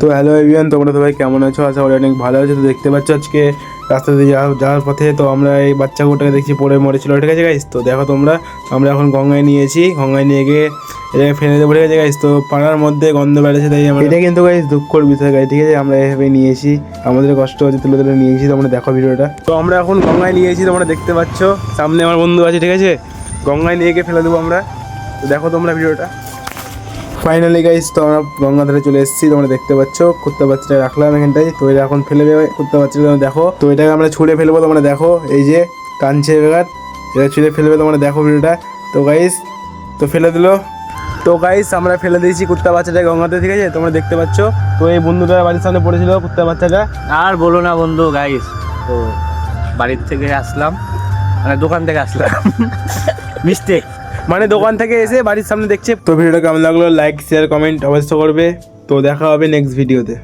তো hello everyone, তোমরা সবাই কেমন আছো? আশা করি অনেক ভালো আছো। তো দেখতে পাচ্ছ আজকে রাস্তা দিয়ে যাওয়ার পথে তো আমরা এই বাচ্চাগুলোটাকে দেখছি পড়ে মরেছিল, ঠিক আছে গাইস? তো দেখো তোমরা, আমরা এখন গঙ্গায় নিয়েছি, গঙ্গায় নিয়ে গিয়ে এটাকে ফেলে দেবো, ঠিক আছে গাইস? তো পাড়ার মধ্যে গন্ধ বেড়েছে, তাই আমরা এটা কিন্তু গাইস দুঃখর বিষয় গাইস, ঠিক আছে? আমরা এভাবে নিয়েছি, আমাদের কষ্ট হচ্ছে, তুলে তুলে নিয়েছি। তোমরা দেখো ভিডিওটা। তো আমরা এখন গঙ্গায় নিয়েছি, তোমরা দেখতে পাচ্ছ সামনে আমার বন্ধু আছে, ঠিক আছে? গঙ্গায় নিয়ে গিয়ে ফেলে দেবো আমরা। তো দেখো তোমরা ভিডিওটা। ফাইনালি গাইস, তো আমরা গঙ্গা ধারে চলে এসেছি, তোমরা দেখতে পাচ্ছ। কুত্তা বাচ্চাটা রাখলাম এখানটায়, তো এটা এখন ফেলে দেবে কুত্তা বাচ্চাটা, দেখো। তো এটাকে আমরা ছুঁড়ে ফেলবো, তোমরা দেখো, এই যে কাঁদছে বেকার, এটা ছুঁড়ে ফেলবে, তোমরা দেখো ভিডিওটা। তো গাইস, তো ফেলে দিল। তো গাইস, আমরা ফেলে দিয়েছি কুত্তা বাচ্চাটা গঙ্গাতে, ঠিক আছে? তোমরা দেখতে পাচ্ছ। তো এই বন্ধুটা বাড়ির সামনে পড়েছিল কুত্তা বাচ্চাটা। আর বলো না বন্ধু, গাইস তো বাড়ির থেকে আসলাম, মানে দোকান থেকে আসলাম মিস্টেক, মানে দোকান থেকে এসে বাড়ির সামনে দেখছে। তো ভিডিওটা কেমন লাগলো, লাইক শেয়ার কমেন্ট অবশ্যই করবে। তো দেখা হবে নেক্সট ভিডিওতে।